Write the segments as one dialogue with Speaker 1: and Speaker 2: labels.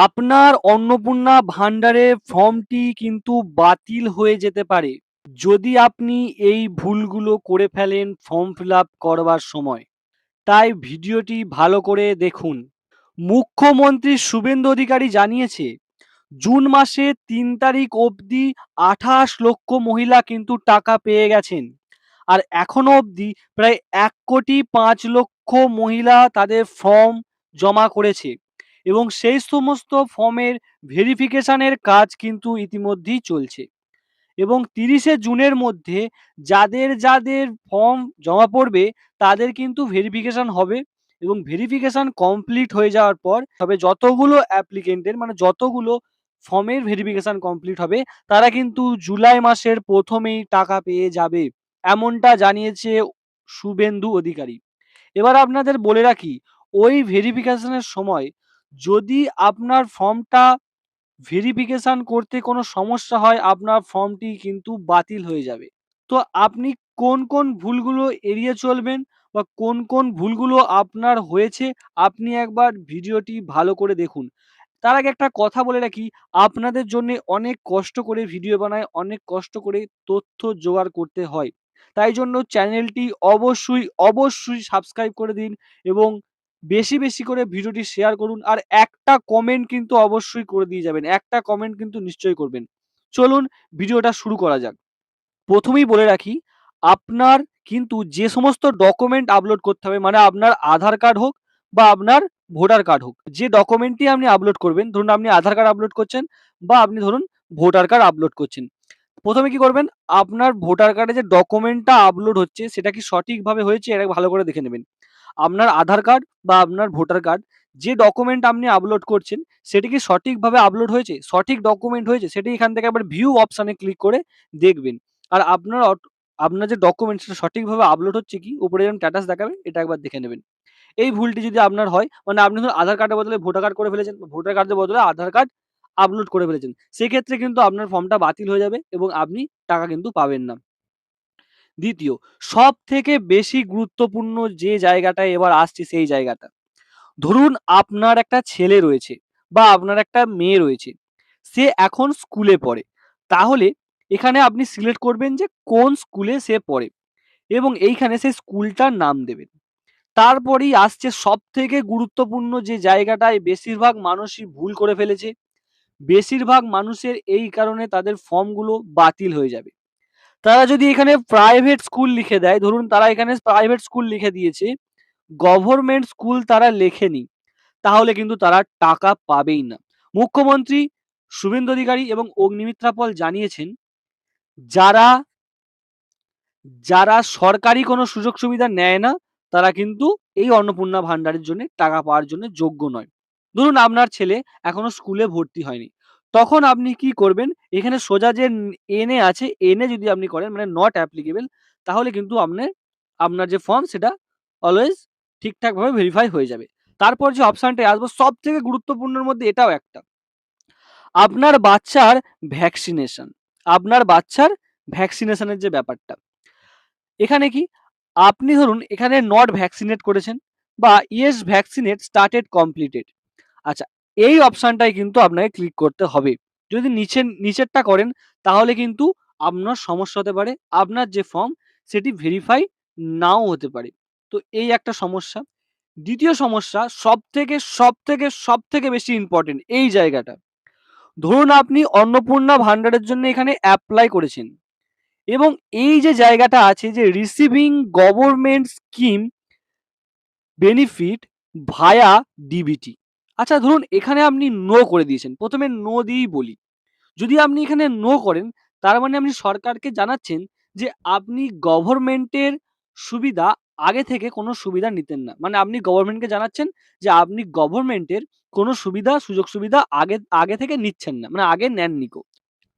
Speaker 1: আপনার অন্নপূর্ণা ভান্ডারের ফর্মটি কিন্তু বাতিল হয়ে যেতে পারে যদি আপনি এই ভুলগুলো করে ফেলেন ফর্ম ফিল আপ করবার সময়। তাই ভিডিওটি ভালো করে দেখুন। মুখ্যমন্ত্রী শুভেন্দু অধিকারী জানিয়েছে জুন মাসে ৩ তারিখ অবধি ২৮ লক্ষ মহিলা কিন্তু টাকা পেয়ে গেছেন। আর এখনো অবধি প্রায় ১,৫,০০,০০০ মহিলা তাদের ফর্ম জমা করেছে এবং সেই সমস্ত ফর্মের ভেরিফিকেশনের কাজ কিন্তু ইতিমধ্যেই চলছে এবং ৩০শে জুনের মধ্যে যাদের যাদের ফর্ম জমা পড়বে তাদের কিন্তু ভেরিফিকেশন হবে এবং ভেরিফিকেশন কমপ্লিট হয়ে যাওয়ার পর তবে যতগুলো অ্যাপ্লিকেন্টের মানে যতগুলো ফর্মের ভেরিফিকেশন কমপ্লিট হবে তারা কিন্তু জুলাই মাসের প্রথমেই টাকা পেয়ে যাবে, এমনটা জানিয়েছে শুভেন্দু অধিকারী। এবার আপনাদের বলে রাখি, ওই ভেরিফিকেশনের সময় যদি আপনার ফর্মটা ভেরিফিকেশন করতে কোনো সমস্যা হয় আপনার ফর্মটি কিন্তু বাতিল হয়ে যাবে। তো আপনি কোন কোন ভুলগুলো এড়িয়ে চলবেন বা কোন কোন ভুলগুলো আপনার হয়েছে আপনি একবার ভিডিওটি ভালো করে দেখুন। তার আগে একটা কথা বলে রাখি, আপনাদের জন্য অনেক কষ্ট করে ভিডিও বানায়, অনেক কষ্ট করে তথ্য জোগাড় করতে হয়। তাই জন্য চ্যানেলটি অবশ্যই সাবস্ক্রাইব করে দিন এবং বেশি বেশি করে ভিডিওটি শেয়ার করুন আর একটা কমেন্ট কিন্তু অবশ্যই করে দিয়ে যাবেন, একটা কমেন্ট কিন্তু নিশ্চয়ই করবেন। চলুন ভিডিওটা শুরু করা যাক। প্রথমেই বলে রাখি, আপনার কিন্তু যে সমস্ত ডকুমেন্ট আপলোড করতে হবে মানে আপনার আধার কার্ড হোক বা আপনার ভোটার কার্ড হোক, যে ডকুমেন্টটি আপনি আপলোড করবেন, ধরুন আপনি আধার কার্ড আপলোড করছেন বা আপনি ধরুন ভোটার কার্ড আপলোড করছেন। প্রথমে কি করবেন, আপনার ভোটার কার্ডে যে ডকুমেন্টটা আপলোড হচ্ছে সেটা কি সঠিকভাবে হয়েছে এটা ভালো করে দেখে নেবেন। আপনার আধার কার্ড বা আপনার ভোটার কার্ড যে ডকুমেন্ট আপনি আপলোড করছেন সেটি কি সঠিকভাবে আপলোড হয়েছে, সঠিক ডকুমেন্ট হয়েছে, সেটি এখান থেকে একবার ভিউ অপশানে ক্লিক করে দেখবেন। আর আপনার যে ডকুমেন্ট সেটা সঠিকভাবে আপলোড হচ্ছে কি উপরে যেমন স্ট্যাটাস দেখাবে এটা একবার দেখে নেবেন। এই ভুলটি যদি আপনার হয় মানে আপনি ধরুন আধার কার্ডের বদলে ভোটার কার্ড করে ফেলেছেন, ভোটার কার্ডের বদলে আধার কার্ড আপলোড করে ফেলেছেন, সেক্ষেত্রে কিন্তু আপনার ফর্মটা বাতিল হয়ে যাবে এবং আপনি টাকা কিন্তু পাবেন না। দ্বিতীয়, সব থেকে বেশি গুরুত্বপূর্ণ যে জায়গাটায় এবার আসছি সেই জায়গাটা, ধরুন আপনার একটা ছেলে রয়েছে বা আপনার একটা মেয়ে রয়েছে, সে এখন স্কুলে পড়ে, তাহলে এখানে আপনি সিলেক্ট করবেন যে কোন স্কুলে সে পড়ে এবং এইখানে সেই স্কুলটার নাম দেবেন। তারপরেই আসছে সব থেকে গুরুত্বপূর্ণ যে জায়গাটায় বেশিরভাগ মানুষই ভুল করে ফেলেছে, বেশিরভাগ মানুষের এই কারণে তাদের ফর্মগুলো বাতিল হয়ে যাবে। তারা যদি এখানে প্রাইভেট স্কুল লিখে দেয়, ধরুন তারা এখানে প্রাইভেট স্কুল লিখে দিয়েছে, গভর্নমেন্ট স্কুল তারা লেখেনি, তাহলে কিন্তু তারা টাকা পাবেই না। মুখ্যমন্ত্রী শুভেন্দু অধিকারী এবং অগ্নিমিত্রা পল জানিয়েছেন যারা যারা সরকারি কোনো সুযোগ সুবিধা নেয় না তারা কিন্তু এই অন্নপূর্ণা ভান্ডারের জন্য টাকা পাওয়ার জন্য যোগ্য নয়। ধরুন আপনার ছেলে এখনো স্কুলে ভর্তি হয়নি, তখন আপনি কি করবেন, এখানে সোজা যে এনে আছে এনে যদি আপনি করেন মানে নট অ্যাপ্লিকেবল, তাহলে কিন্তু আপনার যে ফর্ম সেটা অলওয়েজ ঠিকঠাকভাবে ভেরিফাই হয়ে যাবে। তারপর যে অপশনটা আসবে সব থেকে গুরুত্বপূর্ণের মধ্যে এটাও একটা, আপনার বাচ্চার ভ্যাকসিনেশন, আপনার বাচ্চার ভ্যাকসিনেশনের যে ব্যাপারটা, এখানে কি আপনি ধরুন এখানে নট ভ্যাকসিনেট করেছেন বা ইয়েস ভ্যাকসিনেট স্টার্টেড কমপ্লিটেড, আচ্ছা এই অপশনটাই কিন্তু আপনাকে ক্লিক করতে হবে। যদি নিচেরটা করেন তাহলে কিন্তু আপনার সমস্যা হতে পারে, আপনার যে ফর্ম সেটি ভেরিফাই নাও হতে পারে। তো এই একটা সমস্যা। দ্বিতীয় সমস্যা সব থেকে বেশি ইম্পর্টেন্ট এই জায়গাটা, ধরুন আপনি অন্নপূর্ণা ভান্ডারের জন্য এখানে অ্যাপ্লাই করেছেন এবং এই যে জায়গাটা আছে যে রিসিভিং গভর্নমেন্ট স্কিম বেনিফিট ভায়া ডিবিটি, আচ্ছা ধরুন এখানে আপনি নো করে দিয়েছেন, প্রথমে নো দিয়েই বলি, যদি আপনি এখানে নো করেন তার মানে আপনি সরকারকে জানাচ্ছেন যে আপনি গভর্নমেন্টের সুবিধা আগে থেকে কোনো সুবিধা নিতেন না, মানে আপনি গভর্নমেন্টকে জানাচ্ছেন যে আপনি গভর্নমেন্টের কোনো সুযোগ সুবিধা আগে আগে থেকে নিচ্ছেন না, মানে আগে নেননি কো।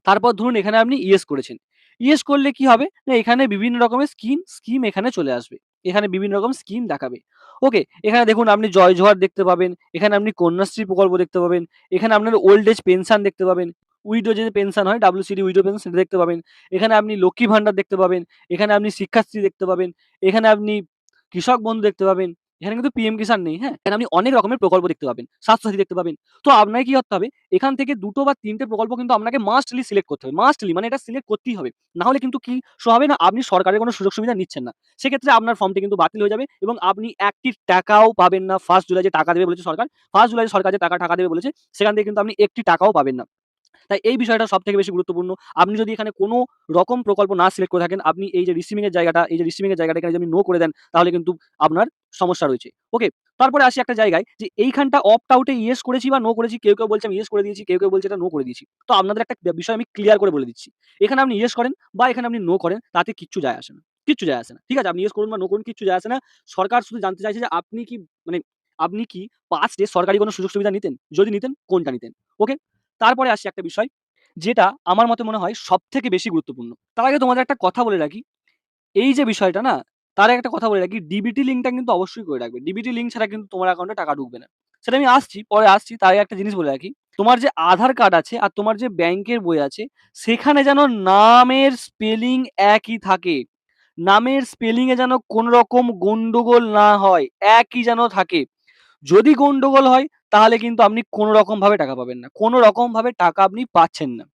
Speaker 1: তারপর ধরুন এখানে আপনি ইয়েস করেছেন, ইয়েস করলে কি হবে না এখানে বিভিন্ন রকমের স্কিম এখানে চলে আসবে, এখানে বিভিন্ন রকম স্কিম দেখাবে। ওকে, এখানে দেখুন আপনি জয় জোহার দেখতে পাবেন, এখানে আপনি কন্যাশ্রী প্রকল্প দেখতে পাবেন, এখানে আপনার ওল্ড এজ পেনশন দেখতে পাবেন, উইডো যে পেনশন হয় WCD উইডো পেনশন সেটা দেখতে পাবেন, এখানে আপনি লক্ষ্মী ভান্ডার দেখতে পাবেন, এখানে আপনি শিক্ষাশ্রী দেখতে পাবেন, এখানে আপনি কৃষক বন্ধু দেখতে পাবেন, এখানে কিন্তু পিএম কিষাণ নেই, হ্যাঁ? এখানে আপনি অনেক রকমের প্রকল্প দেখতে পাবেন, স্বাস্থ্যসাথী দেখতে পাবেন। তো আপনাকে কি করতে হবে? এখান থেকে ২ টো বা ৩ টে প্রকল্প কিন্তু আপনাকে মাস্টলি সিলেক্ট করতে হবে। মাস্টলি মানে এটা সিলেক্ট করতেই হবে। না হলে কিন্তু কি শো হবে না, আপনি সরকারের কোনো সুযোগ সুবিধা নিচ্ছেন না। সেক্ষেত্রে আপনার ফর্মটি কিন্তু বাতিল হয়ে যাবে এবং আপনি ১ টি টাকাও পাবেন না। 1 জুলাই যে টাকা দেবে বলেছে সরকার, 1 জুলাই সরকার যে টাকা দেবে বলেছে, সেখান থেকে কিন্তু আপনি ১ টি টাকাও পাবেন না। তাই এই বিষয়টা সবথেকে বেশি গুরুত্বপূর্ণ। আপনি যদি এখানে কোনো রকম প্রকল্প না সিলেক্ট করে থাকেন, আপনি এই যে রিসিভিং এর জায়গাটা, এখানে যদি আপনি নো করে দেন, তাহলে কিন্তু আপনার সমস্যা রয়েছে। ওকে? তারপরে আসি একটা জায়গায় যে এইখানটা অপ্ট আউট এ ইয়েস করেছি বা নো করেছি। কেউ বলছে আমি ইয়েস করে দিয়েছি, কেউ বলছে এটা নো করে দিয়েছি। তো আপনাদের একটা বিষয় আমি ক্লিয়ার করে বলে দিচ্ছি। এখানে আপনি ইয়েস করেন বা এখানে আপনি নো করেন, তাতে কিচ্ছু যায় আসে না। কিচ্ছু যায় আসে না। ঠিক আছে? আপনি ইয়েস করুন বা নো করুন, কিচ্ছু যায় আসে না। সরকার শুধু জানতে চাইছে যে মানে আপনি কি পাস্ট এ সরকারি কোনো সুযোগ সুবিধা নিতেন? যদি নিতেন, কোনটা নিতেন? ওকে? তারপরে আসি একটা বিষয়, যেটা আমার মতে মনে হয় সবথেকে বেশি গুরুত্বপূর্ণ। তার আগে তোমাদের একটা কথা বলে রাখি, এই যে বিষয়টা না, তার আগে একটা কথা বলে রাখি, ডিবিটি লিঙ্কটা কিন্তু অবশ্যই করে রাখবে। ডিবিটি লিঙ্ক ছাড়া কিন্তু তোমার অ্যাকাউন্টে টাকা ঢুকবে না। সেটা আমি আসছি, পরে আসছি। তার আগে একটা জিনিস বলে রাখি, তোমার যে আধার কার্ড আছে আর তোমার যে ব্যাংকের বই আছে, সেখানে যেন নামের স্পেলিং একই থাকে। নামের স্পেলিং এ যেন কোনো রকম গন্ডগোল না হয়, একই যেন থাকে। যদি গন্ডগোল হয়, তাহলে কিন্তু আপনি কোনো রকমভাবে টাকা পাবেন না। কোনো রকমভাবে টাকা আপনি পাচ্ছেন না।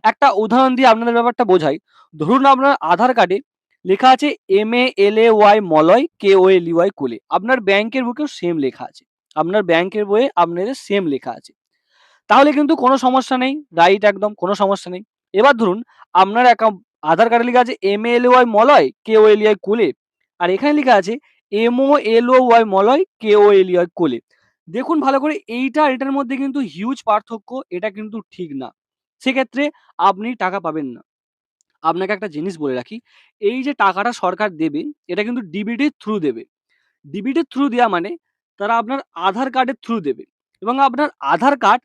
Speaker 1: একটা উদাহরণ দিয়ে আপনাদের ব্যাপারটা বোঝাই। ধরুন আপনার আধার কার্ডে লেখা আছে MALAY মলয় KOLEY কোলে। আপনার ব্যাংকের বুকেও সেম লেখা আছে। আপনার ব্যাংকের বইয়ে আপনাদের সেম লেখা আছে। তাহলে কিন্তু কোনো সমস্যা নেই। রাইট, একদম কোনো সমস্যা নেই। এবার ধরুন আপনার আধার কার্ডে লেখা আছে MALAY মলয় KOLEY কোলে। আর এখানে লেখা আছে MOLOY মলয় KOLEY কোলে। দেখুন ভালো করে, এইটা আর এটার মধ্যে কিন্তু হিউজ পার্থক্য। এটা কিন্তু ঠিক না। সেক্ষেত্রে আপনি টাকা পাবেন না। আপনাকে একটা জিনিস বলে রাখি, এই যে টাকাটা সরকার দেবে, এটা কিন্তু ডিবিটির থ্রু দেবে। ডিবিটির থ্রু দেওয়া মানে তারা আপনার আধার কার্ডের থ্রু দেবে এবং আপনার আধার কার্ড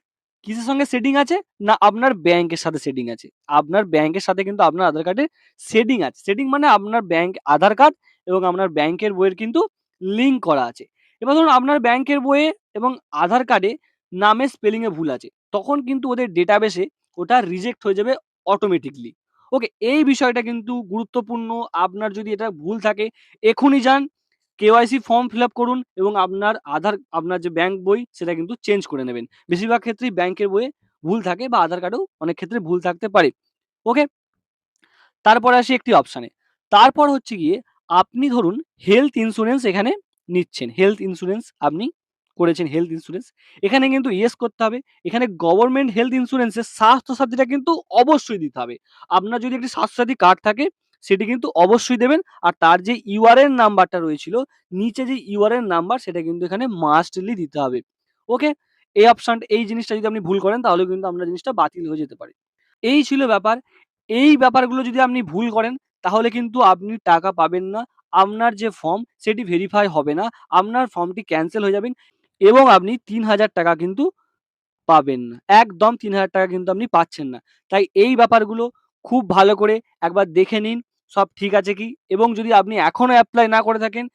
Speaker 1: কিসের সঙ্গে সেটিং আছে? না আপনার ব্যাংকের সাথে সেটিং আছে। আপনার ব্যাংকের সাথে কিন্তু আপনার আধার কার্ডের সেটিং আছে। সেটিং মানে আপনার ব্যাংক আধার কার্ড এবং আপনার ব্যাংকের বইয়ের কিন্তু লিঙ্ক করা আছে। এবার ধরুন আপনার ব্যাংকের বইয়ে এবং আধার কার্ডে নামের স্পেলিং এ ভুল আছে। তখন কিন্তু ওদের ডেটাবেসে ওটা রিজেক্ট হয়ে যাবে অটোমেটিকলি। ওকে? এই বিষয়টা কিন্তু গুরুত্বপূর্ণ। আপনার যদি এটা ভুল থাকে, এখনই যান, কেওয়াইসি ফর্ম ফিল আপ করুন এবং আপনার যে ব্যাংক বই সেটা কিন্তু চেঞ্জ করে নেবেন। বেশিরভাগ ক্ষেত্রেই ব্যাংকের বইয়ে ভুল থাকে বা আধার কার্ডেও অনেক ক্ষেত্রে ভুল থাকতে পারে। ওকে? তারপরে আসি একটি অপশানে। তারপর হচ্ছে গিয়ে আপনি ধরুন হেলথ ইন্সুরেন্স এখানে নিচ্ছেন। হেলথ ইন্সুরেন্স আপনি করেছেন, হেলথ ইন্সুরেন্স। এখানে কিন্তু ইয়েস করতে হবে। এখানে গভর্নমেন্ট হেলথ ইন্সুরেন্সের স্বাস্থ্যসাথীটা কিন্তু অবশ্যই দিতে হবে। আপনার যদি একটি স্বাস্থ্যসাথী কার্ড থাকে, সেটি কিন্তু অবশ্যই দেবেন। আর তার যে ইউআরএন নাম্বারটা রয়েছিল, নিচে যে ইউআরএন নাম্বার, সেটা কিন্তু এখানে মাস্টলি দিতে হবে। ওকে? এই জিনিসটা যদি আপনি ভুল করেন, তাহলে কিন্তু আপনার জিনিসটা বাতিল হয়ে যেতে পারে। এই ছিল ব্যাপার। এই ব্যাপারগুলো যদি আপনি ভুল করেন, তাহলে কিন্তু আপনি টাকা পাবেন না। আপনার যে ফর্ম সেটি ভেরিফাই হবে না। আপনার ফর্মটি ক্যানসেল হয়ে যাবেন এবং আপনি ৩,০০০ টাকা কিন্তু পাবেন না। একদম ৩,০০০ টাকা কিন্তু আপনি পাচ্ছেন না। তাই এই ব্যাপারগুলো খুব ভালো করে একবার দেখে নিন, সব ঠিক আছে কি? এবং যদি আপনি এখনো এপ্লাই না করে থাকেন,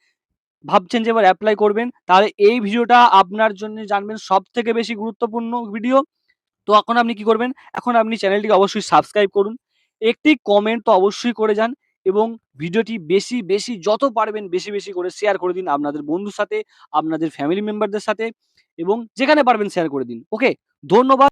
Speaker 1: ভাবছেন যে এবার এপ্লাই করবেন, তাহলে এই ভিডিওটা আপনার জন্য জানবেন সবথেকে বেশি গুরুত্বপূর্ণ ভিডিও। তো এখন আপনি কি করবেন? এখন আপনি চ্যানেলটিকে অবশ্যই সাবস্ক্রাইব করুন। একটি কমেন্ট তো অবশ্যই করে যান এবং ভিডিওটি বেশি যত পারবেন বেশি করে শেয়ার করে দিন আপনাদের বন্ধুর সাথে, আপনাদের ফ্যামিলি মেম্বারদের সাথে এবং যেখানে পারবেন শেয়ার করে দিন। ওকে? ধন্যবাদ।